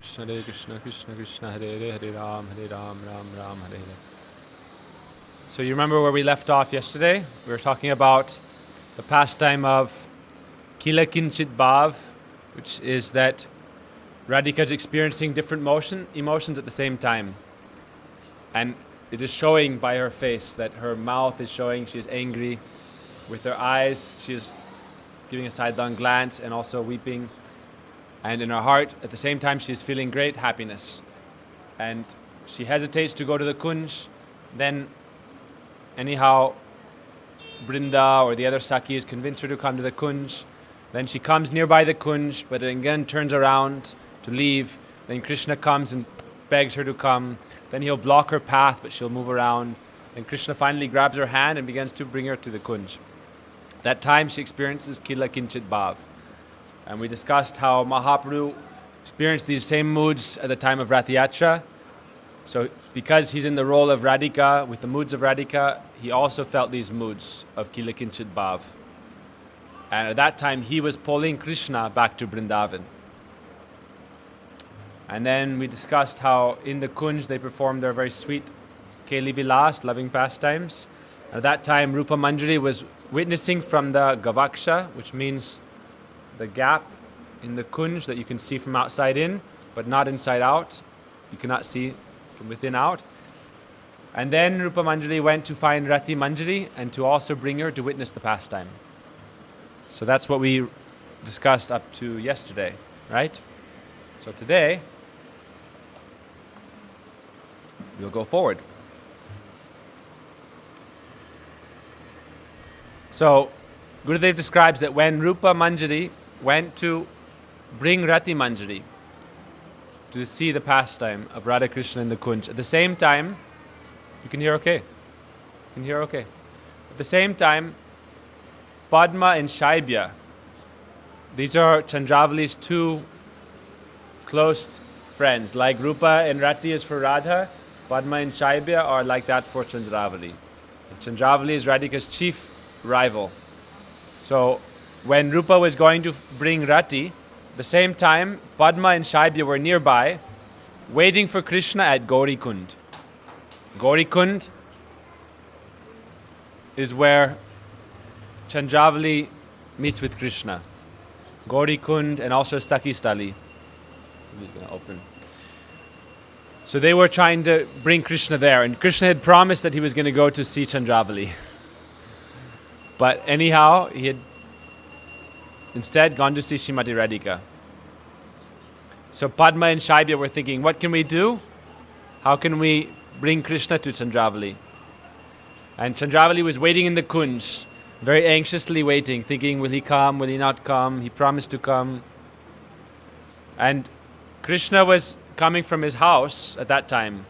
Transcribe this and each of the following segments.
Hare Krishna, Krishna Krishna, Hare Hare, Hare Ram, Ram Ram, Hare Hare. So you remember where we left off yesterday? We were talking about the pastime of Kila Kinchit Bhav, which is that Radhika is experiencing different emotions at the same time. And it is showing by her face that her mouth is showing she is angry. With her eyes, she is giving a sidelong glance and also weeping. And in her heart, at the same time, she is feeling great happiness. And she hesitates to go to the Kunj. Then, anyhow, Brinda or the other Sakis convince her to come to the Kunj. Then she comes nearby the Kunj, but again turns around to leave. Then Krishna comes and begs her to come. Then he'll block her path, but she'll move around. Then Krishna finally grabs her hand and begins to bring her to the Kunj. That time she experiences Kila Kinchit Bhav. And we discussed how Mahaprabhu experienced these same moods at the time of Rath Yatra. So because he's in the role of Radhika, with the moods of Radhika, he also felt these moods of Kila Kinchit Bhav. And at that time, he was pulling Krishna back to Vrindavan. And then we discussed how in the Kunj they performed their very sweet Keli Vilas, loving pastimes. And at that time, Rupa Manjari was witnessing from the Gavaksha, which means the gap in the Kunj that you can see from outside in, but not inside out. You cannot see from within out. And then Rupa Manjari went to find Rati Manjari and to also bring her to witness the pastime. So that's what we discussed up to yesterday, right? So today, we'll go forward. So, Gurudev describes that when Rupa Manjari went to bring Rati Manjari to see the pastime of Radha Krishna in the Kunj, at the same time, you can hear okay? You can hear okay? At the same time, Padma and Shaibya, these are Chandravali's two close friends. Like Rupa and Rati is for Radha, Padma and Shaibya are like that for Chandravali. And Chandravali is Radhika's chief rival. So when Rupa was going to bring Rati, at the same time, Padma and Shaibya were nearby, waiting for Krishna at Gauri Kund. Gauri Kund is where Chandravali meets with Krishna. Gauri Kund and also Sakhi Stali. I'm just going to open. So they were trying to bring Krishna there, and Krishna had promised that he was going to go to see Chandravali. But anyhow, he had instead gone to see Srimati Radhika. So Padma and Shaibya were thinking, what can we do? How can we bring Krishna to Chandravali? And Chandravali was waiting in the Kunj, very anxiously waiting, thinking, will he come, will he not come? He promised to come. And Krishna was coming from his house at that time.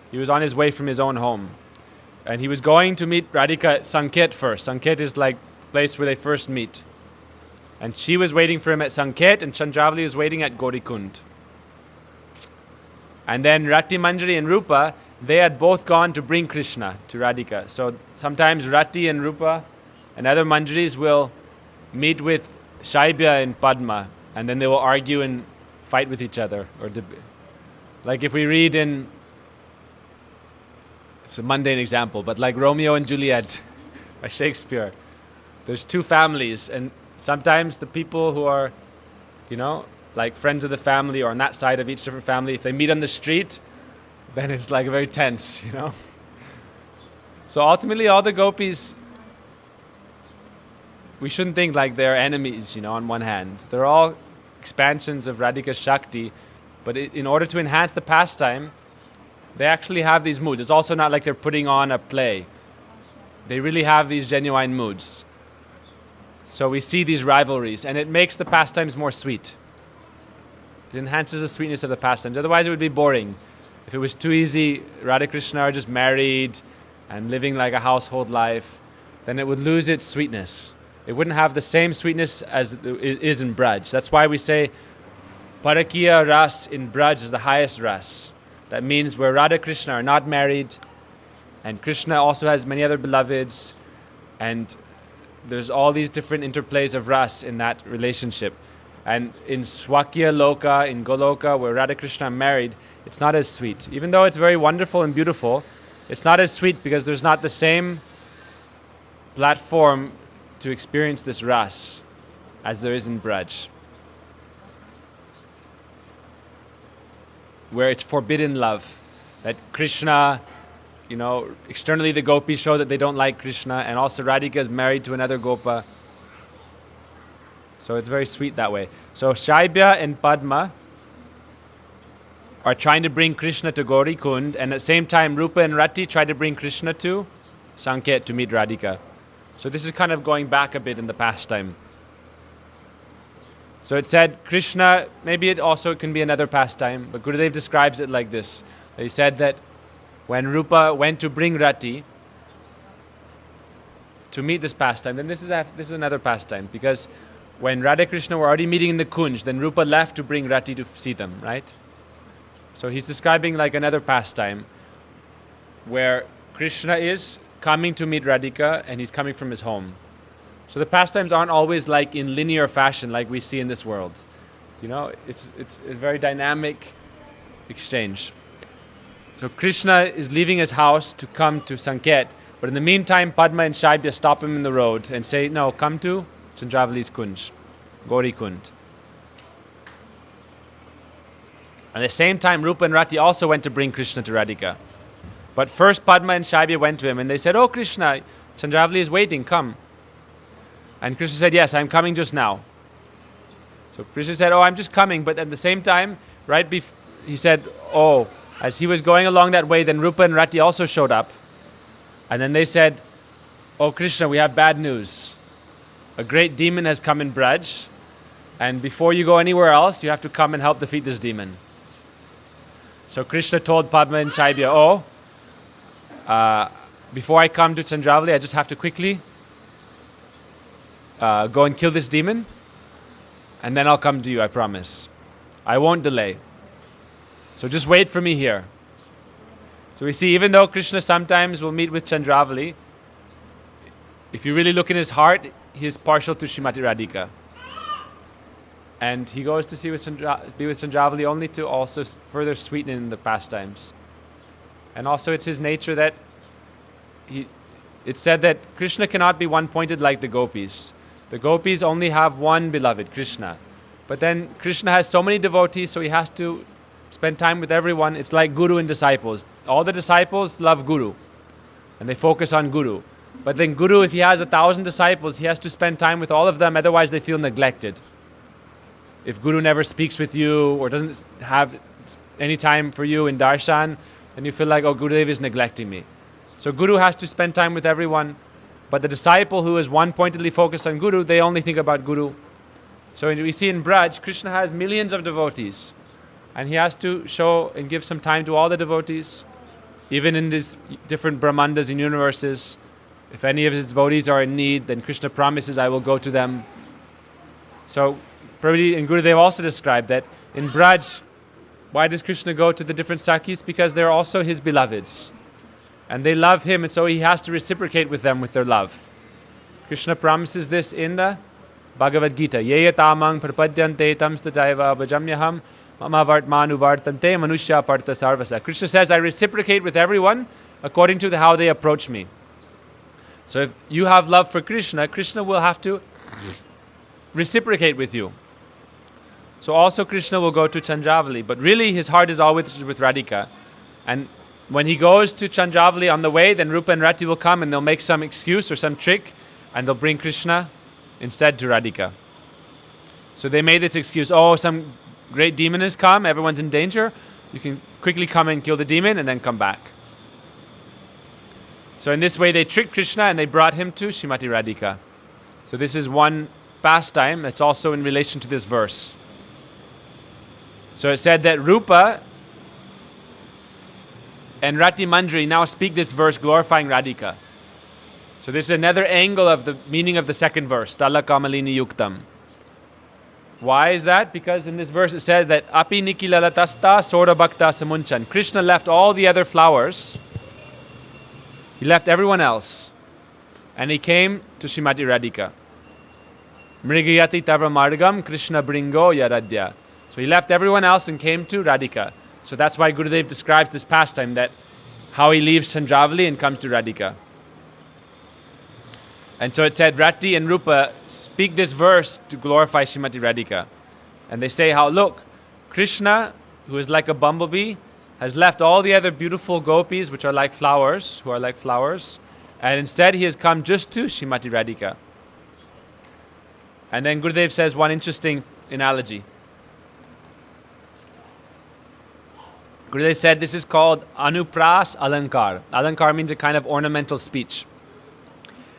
He was on his way from his own home. And he was going to meet Radhika at Sanket first. Sanket is like the place where they first meet. And she was waiting for him at Sanket, and Chandravali was waiting at Gaurikund. And then Rati Manjari and Rupa, they had both gone to bring Krishna to Radhika. So sometimes Rati and Rupa and other Manjaris will meet with Shaibya and Padma, and then they will argue and fight with each other. Like if we read in, it's a mundane example, but like Romeo and Juliet by Shakespeare, there's two families, and sometimes the people who are, like friends of the family or on that side of each different family, if they meet on the street, then it's like very tense, So ultimately all the gopis, we shouldn't think like they're enemies, on one hand. They're all expansions of Radhika Shakti, but in order to enhance the pastime, they actually have these moods. It's also not like they're putting on a play. They really have these genuine moods. So we see these rivalries, and it makes the pastimes more sweet. It enhances the sweetness of the pastimes. Otherwise it would be boring. If it was too easy, Radha Krishna are just married and living like a household life, then it would lose its sweetness. It wouldn't have the same sweetness as it is in Braj. That's why we say Parakiya Ras in Braj is the highest Ras. That means where Radha Krishna are not married, and Krishna also has many other beloveds, and there's all these different interplays of Ras in that relationship. And in Swakya Loka, in Goloka, where Radha Krishna are married, it's not as sweet. Even though it's very wonderful and beautiful, it's not as sweet because there's not the same platform to experience this ras as there is in Braj, where it's forbidden love. That Krishna, externally the gopis show that they don't like Krishna, and also Radhika is married to another gopa. So it's very sweet that way. So Shaibya and Padma are trying to bring Krishna to Gauri Kund, and at the same time Rupa and Rati try to bring Krishna to Sanket to meet Radhika. So this is kind of going back a bit in the pastime. So it said Krishna, maybe it also can be another pastime, but Gurudev describes it like this. He said that when Rupa went to bring Rati to meet this pastime, then this is another pastime, because when Radha Krishna were already meeting in the Kunj, then Rupa left to bring Rati to see them, right? So he's describing like another pastime where Krishna is coming to meet Radhika and he's coming from his home. So the pastimes aren't always like in linear fashion like we see in this world. It's a very dynamic exchange. So Krishna is leaving his house to come to Sanket, but in the meantime Padma and Shaibya stop him in the road and say, no, come to Chandravali's Kunj, Gauri Kund. At the same time, Rupa and Rati also went to bring Krishna to Radhika. But first Padma and Shaibya went to him and they said, oh Krishna, Chandravali is waiting, come. And Krishna said, yes, I'm coming just now. So Krishna said, oh, I'm just coming. But at the same time, he said, oh, as he was going along that way, then Rupa and Rati also showed up. And then they said, oh Krishna, we have bad news. A great demon has come in Braj, and before you go anywhere else, you have to come and help defeat this demon. So Krishna told Padma and Shaibya, before I come to Chandravali, I just have to quickly go and kill this demon, and then I'll come to you, I promise. I won't delay. So just wait for me here. So we see, even though Krishna sometimes will meet with Chandravali, if you really look in his heart, he is partial to Srimati Radhika. And he goes to be with Chandravali only to also further sweeten the pastimes. And also it's his nature that it's said that Krishna cannot be one-pointed like the gopis. The gopis only have one beloved, Krishna. But then Krishna has so many devotees, so he has to spend time with everyone. It's like Guru and disciples. All the disciples love Guru, and they focus on Guru. But then Guru, if he has 1,000 disciples, he has to spend time with all of them, otherwise they feel neglected. If Guru never speaks with you or doesn't have any time for you in darshan, then you feel like, oh, Gurudev is neglecting me. So Guru has to spend time with everyone, but the disciple who is one-pointedly focused on Guru, they only think about Guru. So we see in Braj, Krishna has millions of devotees, and he has to show and give some time to all the devotees, even in these different Brahmandas and universes. If any of his devotees are in need, then Krishna promises, I will go to them. So Prabhuji and Gurudev also described that in Braj, why does Krishna go to the different Sakhis? Because they're also his beloveds. And they love him, and so he has to reciprocate with them with their love. Krishna promises this in the Bhagavad Gita. Yeya tamang prapadyante tamstataiva bhajamyaham mama vartmanu vartante manushya partha sarvasa. Krishna says, I reciprocate with everyone according to how they approach me. So if you have love for Krishna, Krishna will have to reciprocate with you. So also Krishna will go to Chandravali, but really his heart is always with Radhika. And when he goes to Chandravali on the way, then Rupa and Rati will come and they'll make some excuse or some trick and they'll bring Krishna instead to Radhika. So they made this excuse, oh, some great demon has come, everyone's in danger, you can quickly come and kill the demon and then come back. So in this way they tricked Krishna and they brought him to Srimati Radhika. So this is one pastime that's also in relation to this verse. So it said that Rupa and Rati Mandri now speak this verse glorifying Radhika. So this is another angle of the meaning of the second verse, Tala Kamalini Yuktam. Why is that? Because in this verse it says that Api Nikilalatasta Sora Bhakta Samunchan. Krishna left all the other flowers. He left everyone else. And he came to Srimati Radhika. Mrigayati tava margam Krishna bringo yaradya. So he left everyone else and came to Radhika. So that's why Gurudev describes this pastime, that how he leaves Sanjavali and comes to Radhika. And so it said, Rati and Rupa speak this verse to glorify Srimati Radhika. And they say how, look, Krishna, who is like a bumblebee, has left all the other beautiful gopis, which are like flowers, who are like flowers, and instead he has come just to Srimati Radhika. And then Gurudev says one interesting analogy. Gurudev said this is called Anupras Alankar. Alankar means a kind of ornamental speech.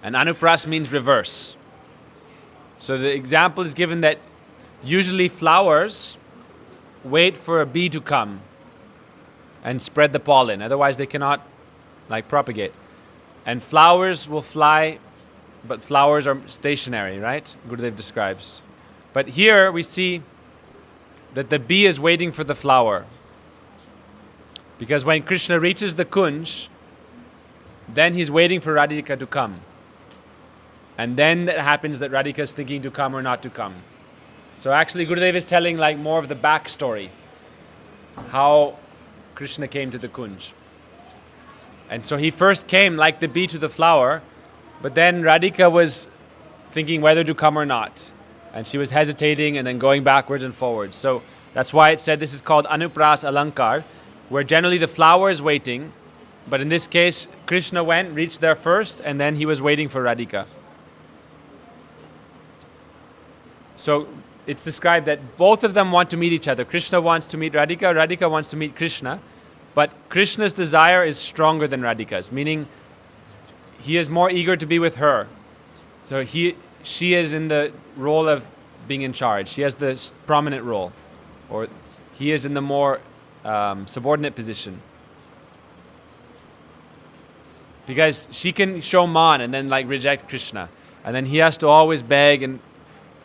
And Anupras means reverse. So the example is given that usually flowers wait for a bee to come and spread the pollen. Otherwise they cannot propagate. And flowers will fly, but flowers are stationary, right? Gurudev describes. But here we see that the bee is waiting for the flower. Because when Krishna reaches the Kunj, then he's waiting for Radhika to come. And then it happens that Radhika is thinking to come or not to come. So actually Gurudev is telling more of the backstory, how Krishna came to the Kunj. And so he first came like the bee to the flower, but then Radhika was thinking whether to come or not. And she was hesitating and then going backwards and forwards. So that's why it said this is called Anupras Alankar, where generally the flower is waiting, but in this case Krishna went, reached there first, and then he was waiting for Radhika. So it's described that both of them want to meet each other. Krishna wants to meet Radhika, Radhika wants to meet Krishna, but Krishna's desire is stronger than Radhika's, meaning he is more eager to be with her. So she is in the role of being in charge. She has the prominent role, or he is in the more subordinate position. Because she can show man and then reject Krishna, and then he has to always beg and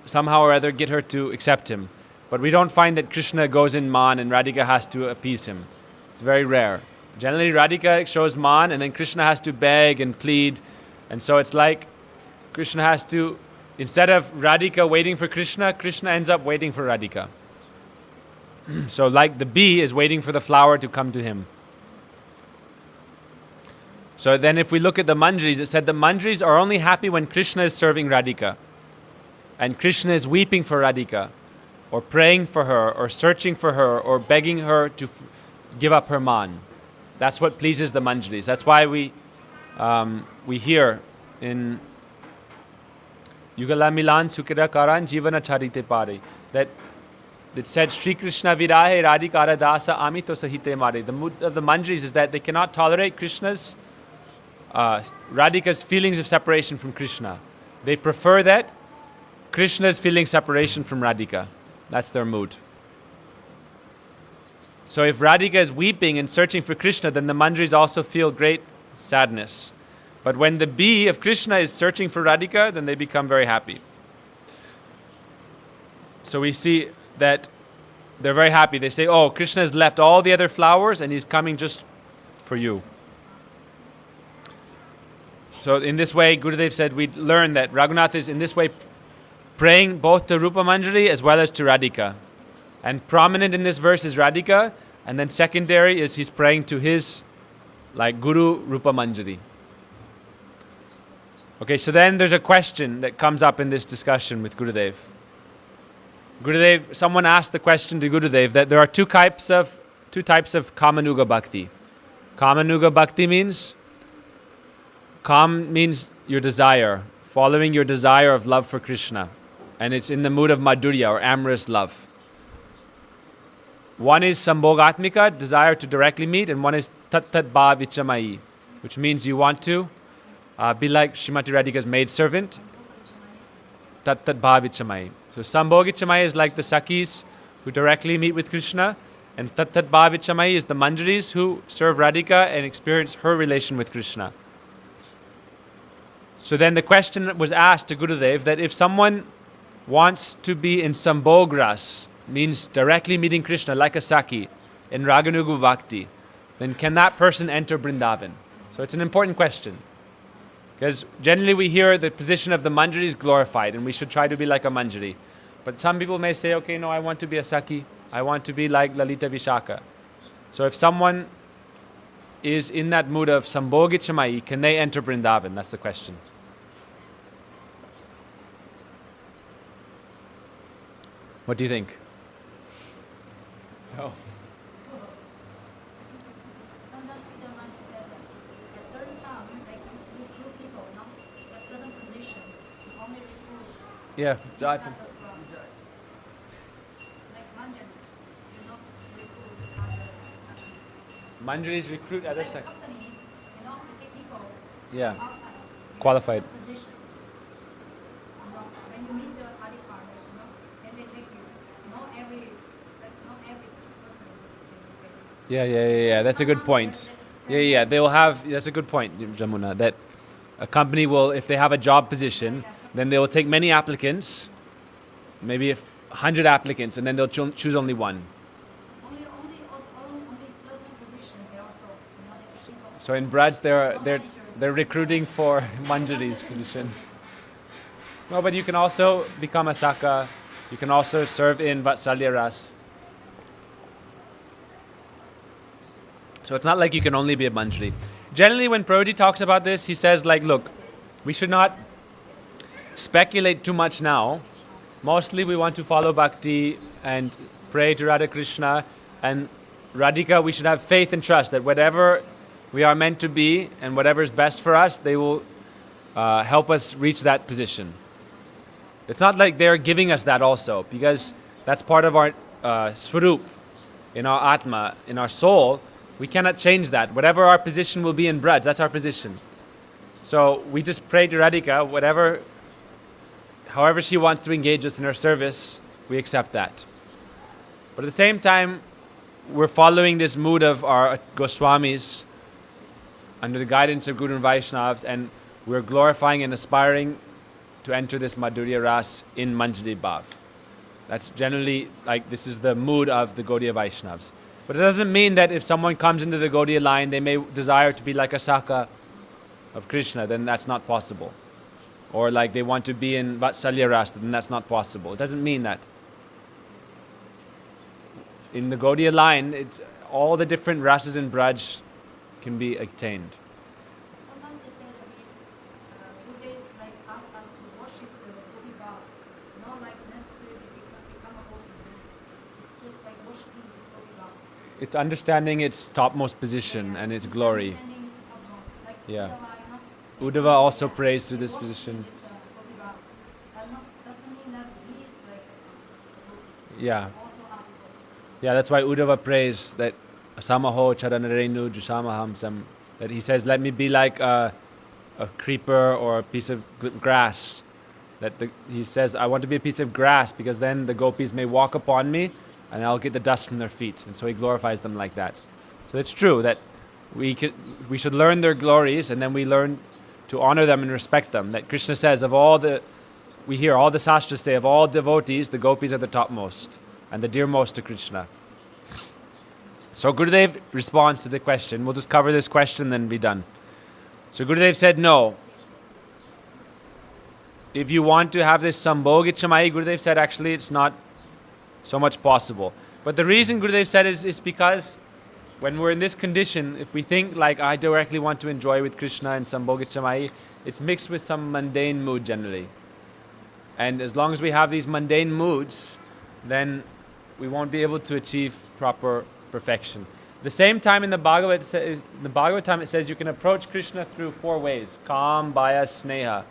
somehow or other get her to accept him. But we don't find that Krishna goes in man and Radhika has to appease him. It's very rare. Generally Radhika shows man and then Krishna has to beg and plead. And so it's like Krishna has to, instead of Radhika waiting for Krishna, Krishna ends up waiting for Radhika. So like the bee is waiting for the flower to come to him. So then if we look at the manjaris, it said the manjaris are only happy when Krishna is serving Radhika. And Krishna is weeping for Radhika, or praying for her, or searching for her, or begging her to give up her man. That's what pleases the manjaris. That's why we hear in Yugala Milan Sukira Karan Jivana Charite Pare that it said Sri Krishna Virahe Radhikara Dasa Amito Sahite Mare. The mood of the manjaris is that they cannot tolerate Radhika's feelings of separation from Krishna. They prefer that Krishna is feeling separation from Radhika. That's their mood. So if Radhika is weeping and searching for Krishna, then the manjaris also feel great sadness. But when the bee of Krishna is searching for Radhika, then they become very happy. So we see that they're very happy. They say, oh, Krishna has left all the other flowers and he's coming just for you. So in this way, Gurudev said, we learn that Raghunath is in this way praying both to Rupa Manjari as well as to Radhika. And prominent in this verse is Radhika, and then secondary is he's praying to his Guru Rupa Manjari. Okay, so then there's a question that comes up in this discussion with Gurudev. Someone asked the question to Gurudev that there are two types of Kamanuga Bhakti. Kamanuga Bhakti means your desire, following your desire of love for Krishna. And it's in the mood of madhurya or amorous love. One is Sambhogatmika, desire to directly meet, and one is Tat Tat Bhav Ichamai, which means you want to be like Srimati Radhika's maidservant. Tat Tat Bhav Ichamai. So Sambhog Ichamai is like the Sakhis who directly meet with Krishna, and Tat Tat Bhav Ichamai is the Manjaris who serve Radhika and experience her relation with Krishna. So then the question was asked to Gurudev that if someone wants to be in Sambhogras, means directly meeting Krishna like a Sakhi in Raganuga Bhakti, then can that person enter Vrindavan? So it's an important question. Because generally we hear the position of the manjari is glorified and we should try to be like a manjari. But some people may say, okay, no, I want to be a Saki. I want to be like Lalita Vishaka. So if someone is in that mood of Sambhogi Chamai, can they enter Vrindavan? That's the question. What do you think? No. Sometimes Vidyaman says that at certain time, like you recruit people, no? At certain positions, you only recruit Yeah, type of like manjaris, you not recruit other companies. manjaris recruit other Like Saki. company, you know, they take people Yeah, outside. qualified. Positions. You know, when you meet the adhikar, you know, then they take you. Not every person they take. Yeah. That's a good point. Yeah. They will have. That's a good point, Jamuna. That a company will, if they have a job position, then they will take many applicants, maybe 100 applicants, and then they'll choose only one. Only certain position they also, you know, they take people. So in Braj, they're recruiting for Manjari's position. No, but you can also become a Saka. You can also serve in Vatsalya Ras. So it's not like you can only be a Manjari. Generally, when Prabhuji talks about this, he says, like, look, we should not speculate too much now. Mostly we want to follow Bhakti and pray to Radha Krishna. And Radhika, we should have faith and trust that whatever we are meant to be and whatever is best for us, they will help us reach that position. It's not like they're giving us that also, because that's part of our swarup, in our atma, in our soul. We cannot change that. Whatever our position will be in Braj, that's our position. So we just pray to Radhika, however she wants to engage us in her service, we accept that. But at the same time, we're following this mood of our Goswamis under the guidance of Guru and Vaishnavas, and we're glorifying and aspiring to enter this Madhurya Ras in Manjari Bhav. That's generally, like, this is the mood of the Gaudiya Vaishnavas. But it doesn't mean that if someone comes into the Gaudiya line, they may desire to be like a Saka of Krishna, then that's not possible. Or like they want to be in Vatsalya Ras, then that's not possible. It doesn't mean that. In the Gaudiya line, it's all the different rasas in Braj can be attained. Sometimes they say that Buddhists like ask us to worship the Gopi Bhav, not like necessarily become a Gopi. It's just like worshiping this Gopi Bhav. It's understanding its topmost position and its glory. Understanding is the topmost. Like Yeah. Uddhava, you know, Uddhava also prays to this worshiping position. this Gopi Bhav. But doesn't mean that he is like a Gopi. Yeah. Also us also. Yeah, that's why Uddhava prays that Samaho Charanarenu Jusamaham Sam, that he says, let me be like a creeper or a piece of grass. He says, I want to be a piece of grass because then the gopis may walk upon me and I'll get the dust from their feet. And so he glorifies them like that. So it's true that we should learn their glories and then we learn to honor them and respect them. That Krishna says, we hear all the sastras say, of all devotees, the gopis are the topmost and the dearmost to Krishna. So Gurudev responds to the question. We'll just cover this question, then be done. So Gurudev said, no. If you want to have this Sambhogi Chamai, Gurudev said, actually, it's not so much possible. But the reason Gurudev said is because when we're in this condition, if we think like, I directly want to enjoy with Krishna and Sambhogi Chamai, it's mixed with some mundane mood generally. And as long as we have these mundane moods, then we won't be able to achieve proper perfection. The same time in the Bhagavatam it says you can approach Krishna through 4 ways. Kam, Bhaya, Sneha.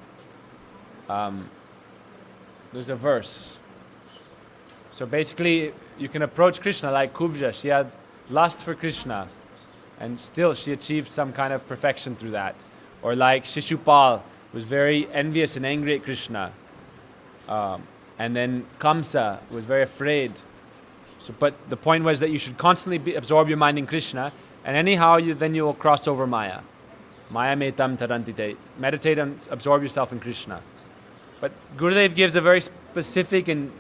There's a verse. So basically you can approach Krishna like Kubja. She had lust for Krishna and still she achieved some kind of perfection through that. Or like Shishupal was very envious and angry at Krishna. And then Kamsa was very afraid. But the point was that you should constantly absorb your mind in Krishna, and anyhow then you will cross over Maya. Maya metam tarantite. Meditate and absorb yourself in Krishna. But Gurudev gives a very specific and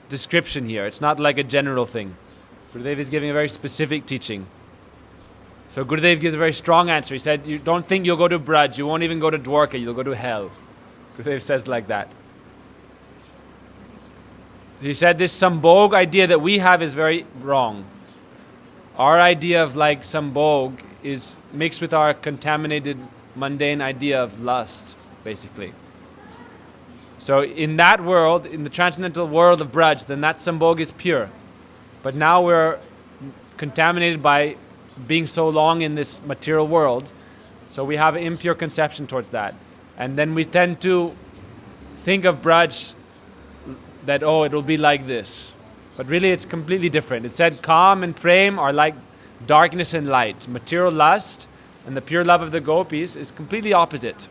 description here. It's not like a general thing. Gurudev is giving a very specific teaching. So Gurudev gives a very strong answer. He said, you don't think you'll go to Braj, you won't even go to Dwarka, you'll go to hell. Gurudev says like that. He said this Sambhog idea that we have is very wrong. Our idea of like Sambhog is mixed with our contaminated, mundane idea of lust, basically. So in that world, in the transcendental world of Braj, then that Sambhog is pure. But now we're contaminated by being so long in this material world, so we have an impure conception towards that. And then we tend to think of Braj that, oh, it'll be like this. But really it's completely different. It said Kam and Prem are like darkness and light. Material lust and the pure love of the gopis is completely opposite.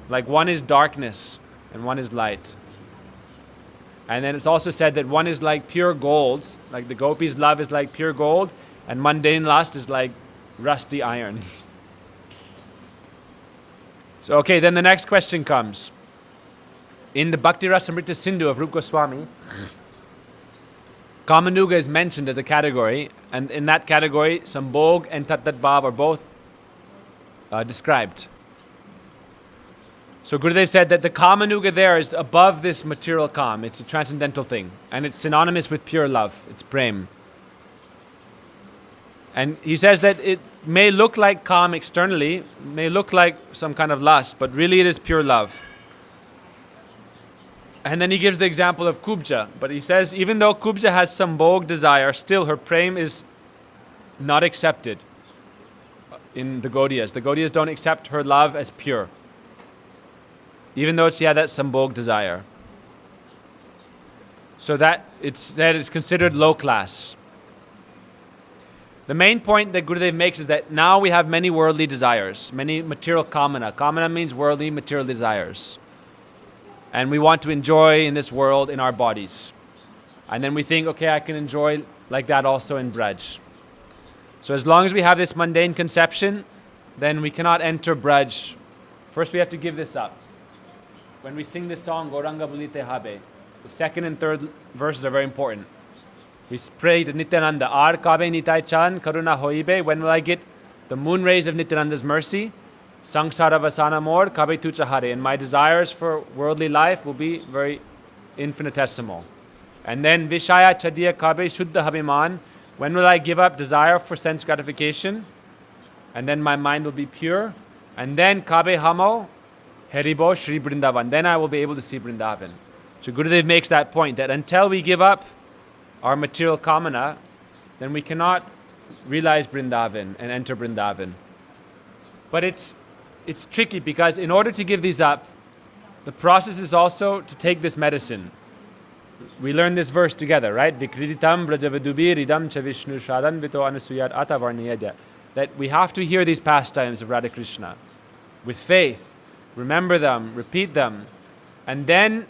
Like one is darkness and one is light. And then it's also said that one is like pure gold, like the gopis' love is like pure gold, and mundane lust is like rusty iron. So okay, then the next question comes. In the Bhakti Rasamrita Sindhu of Rupa Goswami, Kamanuga is mentioned as a category, and in that category, Sambhog and Tat Tat Bhav are both described. So Gurudev said that the Kamanuga there is above this material Kam. It's a transcendental thing. And it's synonymous with pure love. It's Prem. And he says that it may look like Kam externally, may look like some kind of lust, but really it is pure love. And then he gives the example of Kubja. But he says even though Kubja has some Sambhog desire, still her Prem is not accepted in the Gaudiyas. The Gaudiyas don't accept her love as pure, even though she had that Sambhog desire. So that it's considered low class. The main point that Gurudev makes is that now we have many worldly desires, many material kamana. Kamana means worldly material desires. And we want to enjoy in this world in our bodies. And then we think, okay, I can enjoy like that also in Braj. So as long as we have this mundane conception, then we cannot enter Braj. First we have to give this up. When we sing this song, Gauranga Bulite Habe, the second and third verses are very important. We pray to Nityananda, Ar Kabe Nitai Chan, Karuna Hoibe, when will I get the moon rays of Nityananda's mercy? Sangsara Vasana Mor, Kabe Tucha Hare. And my desires for worldly life will be very infinitesimal. And then Vishaya Chadiya Kabe Shuddha Habiman, when will I give up desire for sense gratification? And then my mind will be pure. And then Kabe Hamo, Haribo Shri Vrindavan. Then I will be able to see Vrindavan. So Gurudev makes that point, that until we give up our material kamana, then we cannot realize Vrindavan and enter Vrindavan. But it's tricky because in order to give these up, the process is also to take this medicine. We learn this verse together, right? Vikriditam brajavadubiridam cha Vishnu shadan vito anusuyat atavarniyadya. That we have to hear these pastimes of Radha Krishna with faith, remember them, repeat them, and then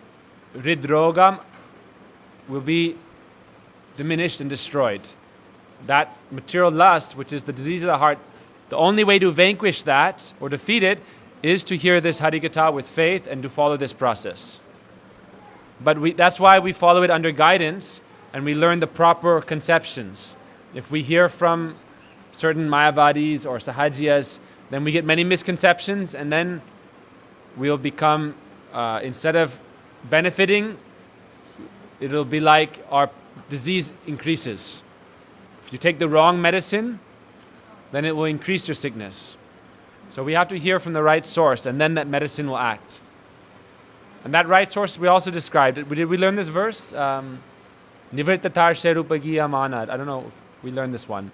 Hridrogam will be diminished and destroyed. That material lust, which is the disease of the heart, the only way to vanquish that or defeat it is to hear this Harikatha with faith and to follow this process. But that's why we follow it under guidance and we learn the proper conceptions. If we hear from certain Mayavadis or Sahajiyas, then we get many misconceptions and then we'll become, instead of benefiting, it'll be like our disease increases. If you take the wrong medicine, then it will increase your sickness. So we have to hear from the right source and then that medicine will act. And that right source we also described. Did we learn this verse? Nivrittatar Sherupagiya Manad. I don't know if we learned this one.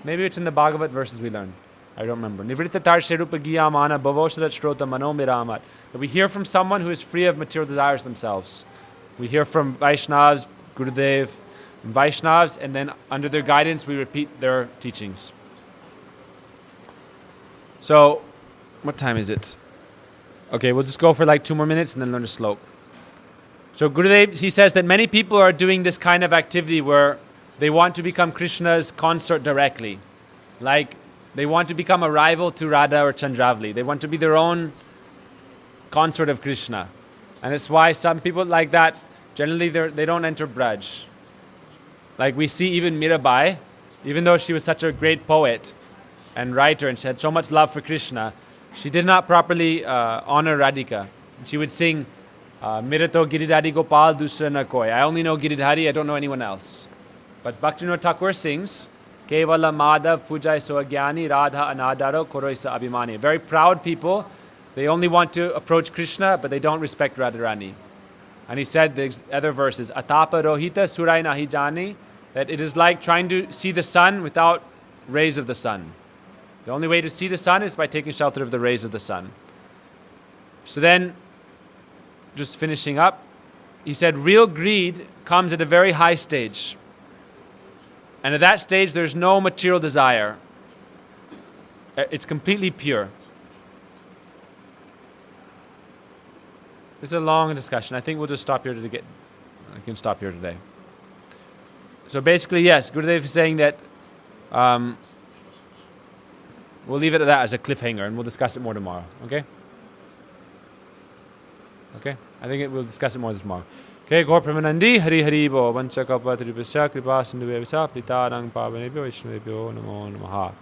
Maybe it's in the Bhagavat verses we learned. I don't remember. Nivrittatar Sherupagiya Mana Bhavosadat Shrota Manomiramat. That we hear from someone who is free of material desires themselves. We hear from Vaishnavas, Gurudev, and Vaishnavas, and then under their guidance we repeat their teachings. So, what time is it? Okay, we'll just go for like 2 more minutes and then learn a slok. So Gurudev, he says that many people are doing this kind of activity where they want to become Krishna's consort directly. Like, they want to become a rival to Radha or Chandravali. They want to be their own consort of Krishna. And that's why some people like that, generally they don't enter Braj. Like we see even Mirabai, even though she was such a great poet, and writer, and she had so much love for Krishna, she did not properly honor Radhika. She would sing, Mirato Giridhari Gopal Dusra na koi. I only know Giridhari, I don't know anyone else. But Bhaktivinoda Thakur sings, Kevala Madhav Pujai Soagyani Radha Anadaro Koroisa Abhimani. Very proud people. They only want to approach Krishna, but they don't respect Radharani. And he said the other verses, Atapa Rohita Surai Nahi Jani, that it is like trying to see the sun without rays of the sun. The only way to see the sun is by taking shelter of the rays of the sun. So then, just finishing up, he said real greed comes at a very high stage. And at that stage, there's no material desire. It's completely pure. This is a long discussion. I think we'll just stop here I can stop here today. So basically, yes, Gurudev is saying that we'll leave it at that as a cliffhanger, and we'll discuss it more tomorrow. Okay? Okay? I think we'll discuss it more tomorrow. Okay, Gaur Premanandi, Hari Hari Bo, Vancha Kalpa Tripasya, Kripa Sindhu Vevasa, Pritarang Pavanebhyo, Vishnuvebhyo, Namo Namaha.